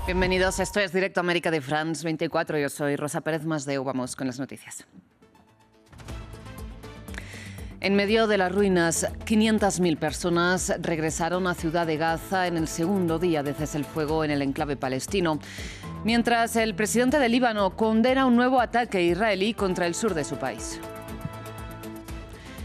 Bienvenidos, esto es Directo América de France 24. Yo soy Rosa Pérez Masdeu. Vamos con las noticias. En medio de las ruinas, 500.000 personas regresaron a Ciudad de Gaza en el segundo día de cese el fuego en el enclave palestino, mientras el presidente de Líbano condena un nuevo ataque israelí contra el sur de su país.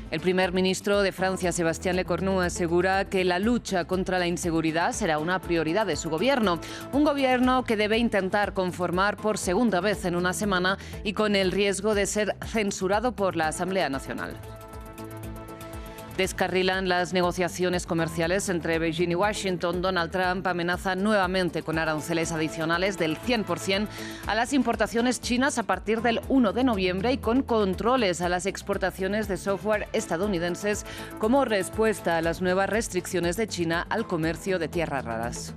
El primer ministro de Francia, Sébastien Lecornu, asegura que la lucha contra la inseguridad será una prioridad de su gobierno. Un gobierno que debe intentar conformar por segunda vez en una semana y con el riesgo de ser censurado por la Asamblea Nacional. Descarrilan las negociaciones comerciales entre Beijing y Washington. Donald Trump amenaza nuevamente con aranceles adicionales del 100% a las importaciones chinas a partir del 1 de noviembre y con controles a las exportaciones de software estadounidenses como respuesta a las nuevas restricciones de China al comercio de tierras raras.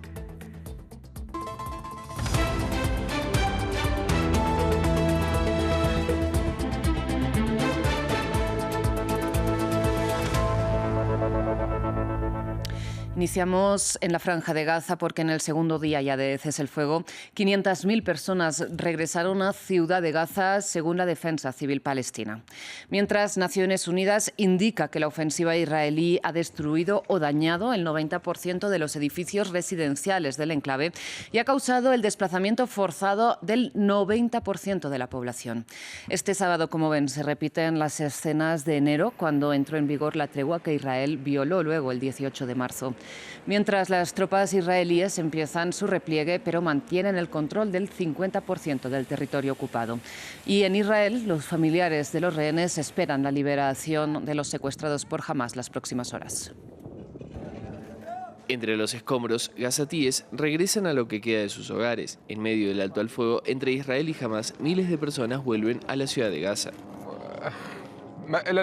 Iniciamos en la Franja de Gaza porque en el segundo día ya de cese el fuego, 500.000 personas regresaron a Ciudad de Gaza, según la Defensa Civil Palestina. Mientras Naciones Unidas indica que la ofensiva israelí ha destruido o dañado el 90% de los edificios residenciales del enclave y ha causado el desplazamiento forzado del 90% de la población. Este sábado, como ven, se repiten las escenas de enero, cuando entró en vigor la tregua que Israel violó luego el 18 de marzo. Mientras las tropas israelíes empiezan su repliegue, pero mantienen el control del 50% del territorio ocupado. Y en Israel, los familiares de los rehenes esperan la liberación de los secuestrados por Hamás las próximas horas. Entre los escombros, gazatíes regresan a lo que queda de sus hogares. En medio del alto al fuego entre Israel y Hamás, miles de personas vuelven a la ciudad de Gaza.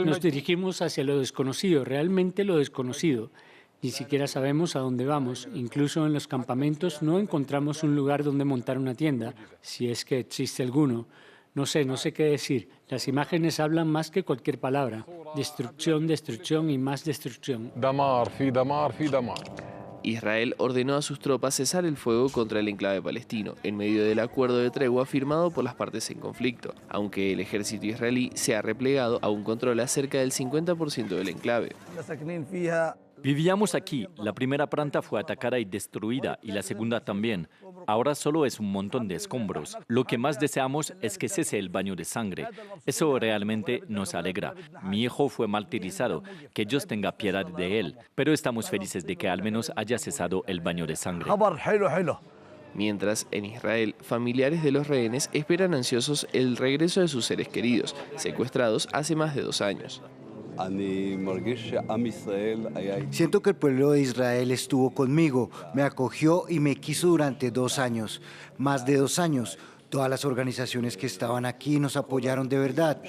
Nos dirigimos hacia lo desconocido, realmente lo desconocido. Ni siquiera sabemos a dónde vamos. Incluso en los campamentos no encontramos un lugar donde montar una tienda, si es que existe alguno. No sé qué decir. Las imágenes hablan más que cualquier palabra. Destrucción, destrucción y más destrucción. Israel ordenó a sus tropas cesar el fuego contra el enclave palestino, en medio del acuerdo de tregua firmado por las partes en conflicto, aunque el ejército israelí se ha replegado, aún controla cerca del 50% del enclave. Vivíamos aquí, la primera planta fue atacada y destruida y la segunda también. Ahora solo es un montón de escombros. Lo que más deseamos es que cese el baño de sangre. Eso realmente nos alegra. Mi hijo fue martirizado, que Dios tenga piedad de él, pero estamos felices de que al menos haya cesado el baño de sangre. Mientras, en Israel, familiares de los rehenes esperan ansiosos el regreso de sus seres queridos, secuestrados hace más de 2 años. Siento que el pueblo de Israel estuvo conmigo, me acogió y me quiso durante 2 años, más de 2 años. Todas las organizaciones que estaban aquí nos apoyaron de verdad.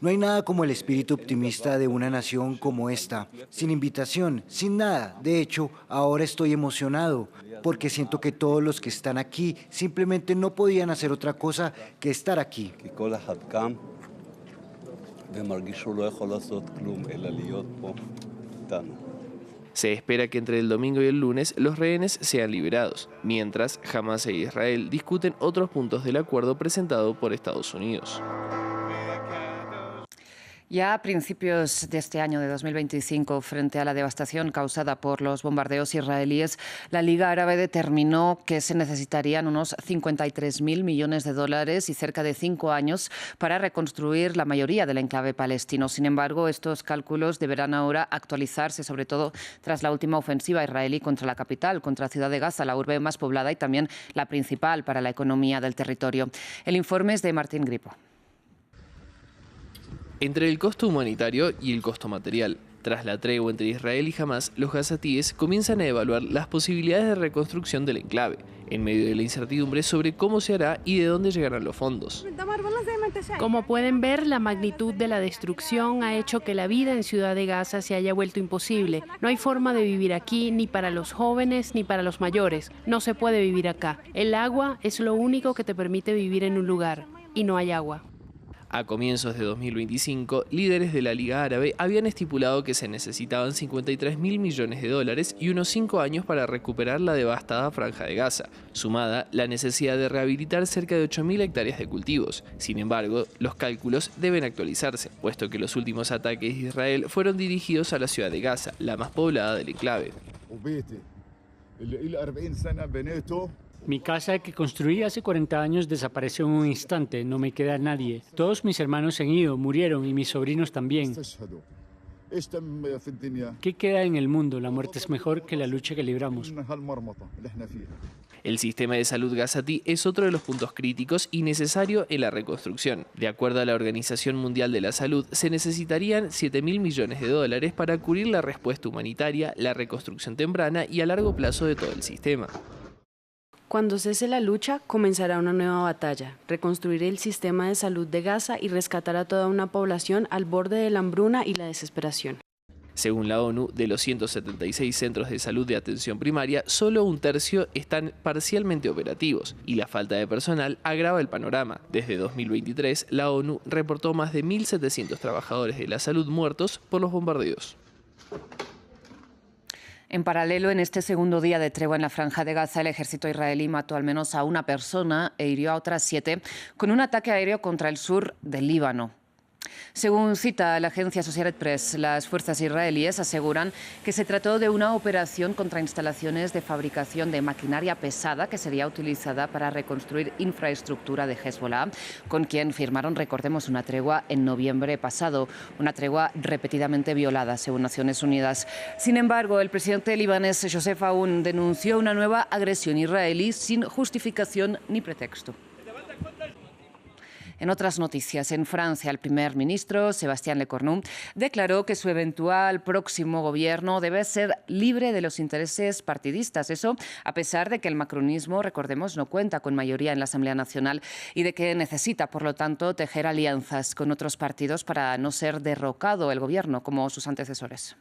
No hay nada como el espíritu optimista de una nación como esta, sin invitación, sin nada. De hecho, ahora estoy emocionado, porque siento que todos los que están aquí simplemente no podían hacer otra cosa que estar aquí. Se espera que entre el domingo y el lunes los rehenes sean liberados, mientras Hamás e Israel discuten otros puntos del acuerdo presentado por Estados Unidos. Ya a principios de este año de 2025, frente a la devastación causada por los bombardeos israelíes, la Liga Árabe determinó que se necesitarían unos 53.000 millones de dólares y cerca de 5 años para reconstruir la mayoría del enclave palestino. Sin embargo, estos cálculos deberán ahora actualizarse, sobre todo tras la última ofensiva israelí contra la capital, contra Ciudad de Gaza, la urbe más poblada y también la principal para la economía del territorio. El informe es de Martín Gripo. Entre el costo humanitario y el costo material, tras la tregua entre Israel y Hamás, los gazatíes comienzan a evaluar las posibilidades de reconstrucción del enclave, en medio de la incertidumbre sobre cómo se hará y de dónde llegarán los fondos. Como pueden ver, la magnitud de la destrucción ha hecho que la vida en Ciudad de Gaza se haya vuelto imposible. No hay forma de vivir aquí, ni para los jóvenes, ni para los mayores. No se puede vivir acá. El agua es lo único que te permite vivir en un lugar, y no hay agua. A comienzos de 2025, líderes de la Liga Árabe habían estipulado que se necesitaban 53.000 millones de dólares y unos 5 años para recuperar la devastada Franja de Gaza, sumada la necesidad de rehabilitar cerca de 8.000 hectáreas de cultivos. Sin embargo, los cálculos deben actualizarse, puesto que los últimos ataques de Israel fueron dirigidos a la ciudad de Gaza, la más poblada del enclave. Mi casa que construí hace 40 años desapareció en un instante, no me queda nadie. Todos mis hermanos se han ido, murieron y mis sobrinos también. ¿Qué queda en el mundo? La muerte es mejor que la lucha que libramos. El sistema de salud gazatí es otro de los puntos críticos y necesario en la reconstrucción. De acuerdo a la Organización Mundial de la Salud, se necesitarían 7.000 millones de dólares para cubrir la respuesta humanitaria, la reconstrucción temprana y a largo plazo de todo el sistema. Cuando cese la lucha, comenzará una nueva batalla, reconstruir el sistema de salud de Gaza y rescatar a toda una población al borde de la hambruna y la desesperación. Según la ONU, de los 176 centros de salud de atención primaria, solo un tercio están parcialmente operativos y la falta de personal agrava el panorama. Desde 2023, la ONU reportó más de 1.700 trabajadores de la salud muertos por los bombardeos. En paralelo, en este segundo día de tregua en la Franja de Gaza, el ejército israelí mató al menos a una persona e hirió a otras 7 con un ataque aéreo contra el sur del Líbano. Según cita la agencia Associated Press, las fuerzas israelíes aseguran que se trató de una operación contra instalaciones de fabricación de maquinaria pesada que sería utilizada para reconstruir infraestructura de Hezbollah, con quien firmaron, recordemos, una tregua en noviembre pasado, una tregua repetidamente violada, según Naciones Unidas. Sin embargo, el presidente libanés Joseph Aoun denunció una nueva agresión israelí sin justificación ni pretexto. En otras noticias, en Francia, el primer ministro, Sébastien Lecornu, declaró que su eventual próximo gobierno debe ser libre de los intereses partidistas. Eso a pesar de que el macronismo, recordemos, no cuenta con mayoría en la Asamblea Nacional y de que necesita, por lo tanto, tejer alianzas con otros partidos para no ser derrocado el gobierno como sus antecesores.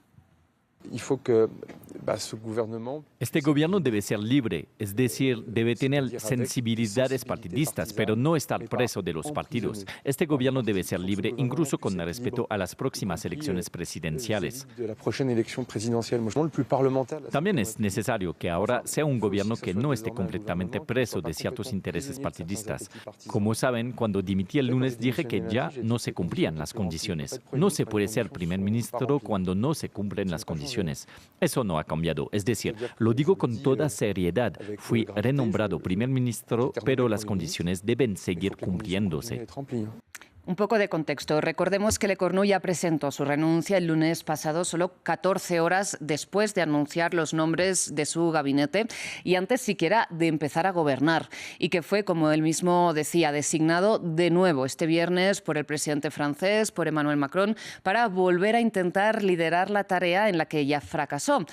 Este gobierno debe ser libre, es decir, debe tener sensibilidades partidistas, pero no estar preso de los partidos. Este gobierno debe ser libre incluso con respecto a las próximas elecciones presidenciales. También es necesario que ahora sea un gobierno que no esté completamente preso de ciertos intereses partidistas. Como saben, cuando dimití el lunes dije que ya no se cumplían las condiciones. No se puede ser primer ministro cuando no se cumplen las condiciones. Eso no ha cambiado. Es decir, lo digo con toda seriedad. Fui renombrado primer ministro, pero las condiciones deben seguir cumpliéndose. Un poco de contexto. Recordemos que Lecornu ya presentó su renuncia el lunes pasado, solo 14 horas después de anunciar los nombres de su gabinete y antes siquiera de empezar a gobernar. Y que fue, como él mismo decía, designado de nuevo este viernes por el presidente francés, por Emmanuel Macron, para volver a intentar liderar la tarea en la que ya fracasó.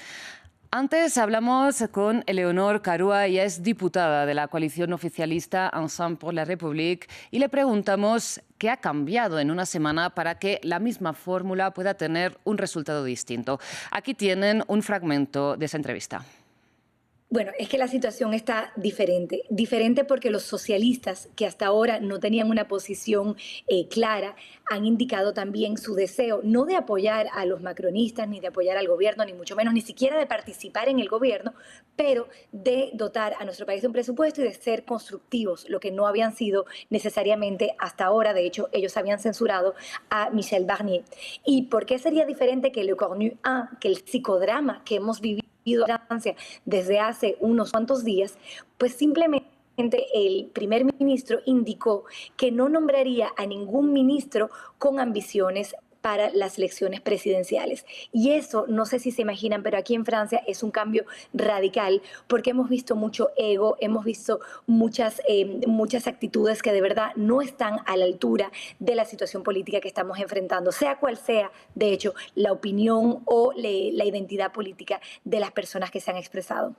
Antes hablamos con Eleonor Carúa, ella es diputada de la coalición oficialista Ensemble pour la République, y le preguntamos qué ha cambiado en una semana para que la misma fórmula pueda tener un resultado distinto. Aquí tienen un fragmento de esa entrevista. Bueno, es que la situación está diferente porque los socialistas, que hasta ahora no tenían una posición clara, han indicado también su deseo no de apoyar a los macronistas, ni de apoyar al gobierno, ni mucho menos, ni siquiera de participar en el gobierno, pero de dotar a nuestro país de un presupuesto y de ser constructivos, lo que no habían sido necesariamente hasta ahora. De hecho, ellos habían censurado a Michel Barnier. ¿Y por qué sería diferente que Lecornu 1, que el psicodrama que hemos vivido Francia desde hace unos cuantos días? Pues simplemente el primer ministro indicó que no nombraría a ningún ministro con ambiciones para las elecciones presidenciales. Y eso, no sé si se imaginan, pero aquí en Francia es un cambio radical, porque hemos visto mucho ego, hemos visto muchas actitudes que de verdad no están a la altura de la situación política que estamos enfrentando, sea cual sea, de hecho, la opinión o la identidad política de las personas que se han expresado.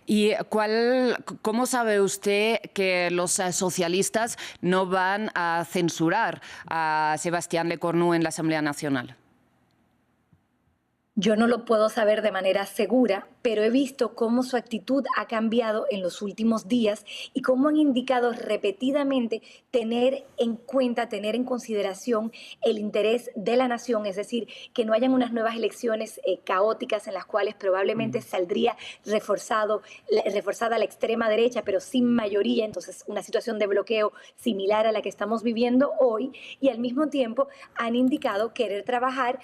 ¿Y cómo sabe usted que los socialistas no van a censurar a Sébastien Lecornu en la Asamblea Nacional? Yo no lo puedo saber de manera segura, pero he visto cómo su actitud ha cambiado en los últimos días y cómo han indicado repetidamente tener en cuenta, tener en consideración el interés de la nación, es decir, que no hayan unas nuevas elecciones caóticas en las cuales probablemente saldría reforzada la extrema derecha, pero sin mayoría, entonces una situación de bloqueo similar a la que estamos viviendo hoy, y al mismo tiempo han indicado querer trabajar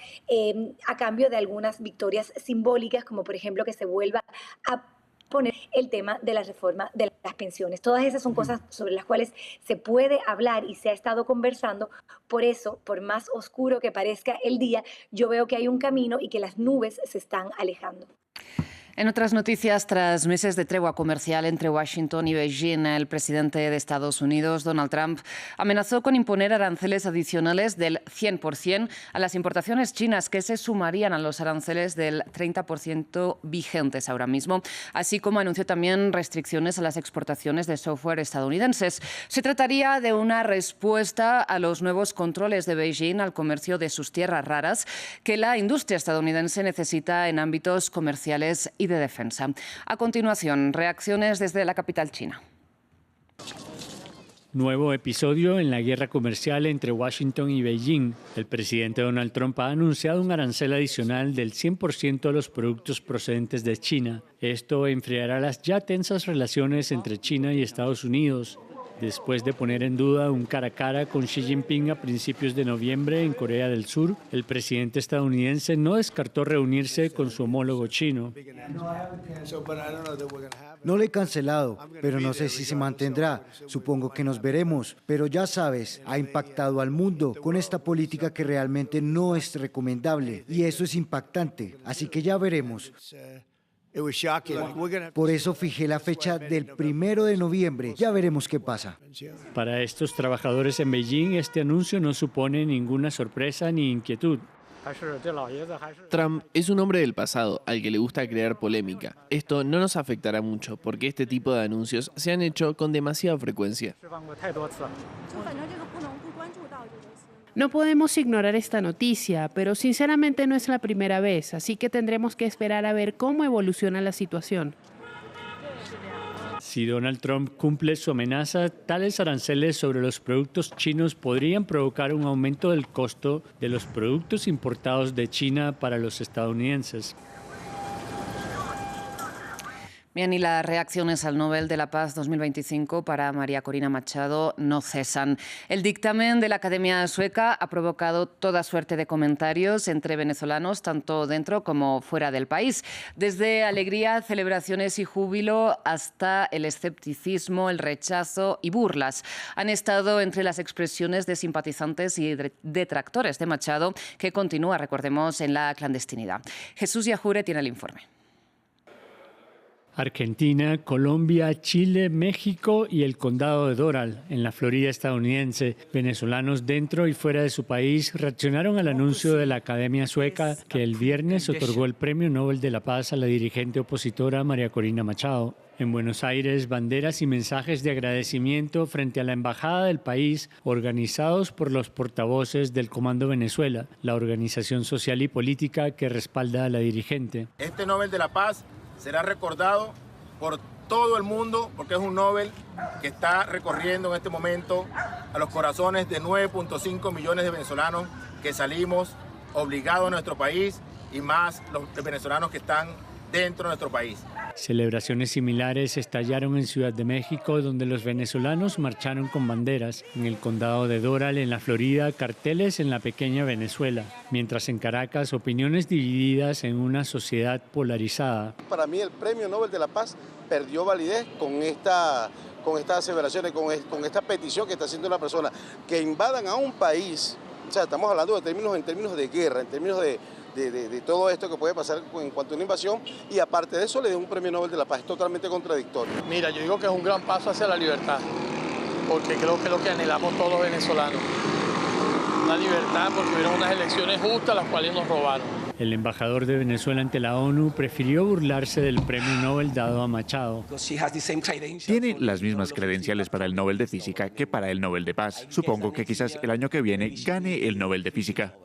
a cambio de algunas victorias simbólicas, como por ejemplo que se vuelva a poner el tema de la reforma de las pensiones. Todas esas son cosas sobre las cuales se puede hablar y se ha estado conversando. Por eso, por más oscuro que parezca el día, yo veo que hay un camino y que las nubes se están alejando. En otras noticias, tras meses de tregua comercial entre Washington y Beijing, el presidente de Estados Unidos, Donald Trump, amenazó con imponer aranceles adicionales del 100% a las importaciones chinas, que se sumarían a los aranceles del 30% vigentes ahora mismo, así como anunció también restricciones a las exportaciones de software estadounidenses. Se trataría de una respuesta a los nuevos controles de Beijing al comercio de sus tierras raras que la industria estadounidense necesita en ámbitos comerciales y de defensa. A continuación, reacciones desde la capital china. Nuevo episodio en la guerra comercial entre Washington y Beijing. El presidente Donald Trump ha anunciado un arancel adicional del 100% a los productos procedentes de China. Esto enfriará las ya tensas relaciones entre China y Estados Unidos, después de poner en duda un cara a cara con Xi Jinping a principios de noviembre en Corea del Sur. El presidente estadounidense no descartó reunirse con su homólogo chino. No lo he cancelado, pero no sé si se mantendrá. Supongo que nos veremos, pero ya sabes, ha impactado al mundo con esta política que realmente no es recomendable y eso es impactante, así que ya veremos. Por eso fijé la fecha del 1 de noviembre. Ya veremos qué pasa. Para estos trabajadores en Beijing, este anuncio no supone ninguna sorpresa ni inquietud. Trump es un hombre del pasado, al que le gusta crear polémica. Esto no nos afectará mucho, porque este tipo de anuncios se han hecho con demasiada frecuencia. No podemos ignorar esta noticia, pero sinceramente no es la primera vez, así que tendremos que esperar a ver cómo evoluciona la situación. Si Donald Trump cumple su amenaza, tales aranceles sobre los productos chinos podrían provocar un aumento del costo de los productos importados de China para los estadounidenses. Bien, y las reacciones al Nobel de la Paz 2025 para María Corina Machado no cesan. El dictamen de la Academia Sueca ha provocado toda suerte de comentarios entre venezolanos, tanto dentro como fuera del país. Desde alegría, celebraciones y júbilo hasta el escepticismo, el rechazo y burlas. Han estado entre las expresiones de simpatizantes y detractores de Machado, que continúa, recordemos, en la clandestinidad. Jesús Yajure tiene el informe. Argentina, Colombia, Chile, México y el condado de Doral, en la Florida estadounidense. Venezolanos dentro y fuera de su país reaccionaron al anuncio de la Academia Sueca que el viernes otorgó el Premio Nobel de la Paz a la dirigente opositora María Corina Machado. En Buenos Aires, banderas y mensajes de agradecimiento frente a la embajada del país, organizados por los portavoces del Comando Venezuela, la organización social y política que respalda a la dirigente. Este Nobel de la Paz será recordado por todo el mundo porque es un Nobel que está recorriendo en este momento a los corazones de 9.5 millones de venezolanos que salimos obligados a nuestro país y más los venezolanos que están dentro de nuestro país. Celebraciones similares estallaron en Ciudad de México, donde los venezolanos marcharon con banderas. En el condado de Doral, en la Florida, carteles en la pequeña Venezuela. Mientras en Caracas, opiniones divididas en una sociedad polarizada. Para mí el Premio Nobel de la Paz perdió validez con estas aseveraciones, con esta petición que está haciendo una persona. Que invadan a un país, o sea, estamos hablando en términos de guerra, en términos de todo esto que puede pasar en cuanto a una invasión, y aparte de eso le den un Premio Nobel de la Paz. Es totalmente contradictorio. Mira, yo digo que es un gran paso hacia la libertad, porque creo que es lo que anhelamos todos los venezolanos. Una libertad porque hubieron unas elecciones justas las cuales nos robaron. El embajador de Venezuela ante la ONU prefirió burlarse del Premio Nobel dado a Machado. Tiene las mismas credenciales para el Nobel de Física que para el Nobel de Paz. Supongo que quizás el año que viene gane el Nobel de Física.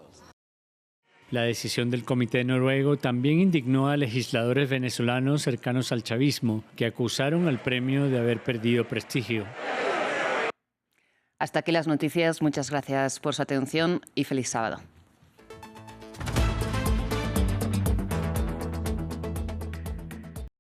La decisión del Comité Noruego también indignó a legisladores venezolanos cercanos al chavismo, que acusaron al premio de haber perdido prestigio. Hasta aquí las noticias. Muchas gracias por su atención y feliz sábado.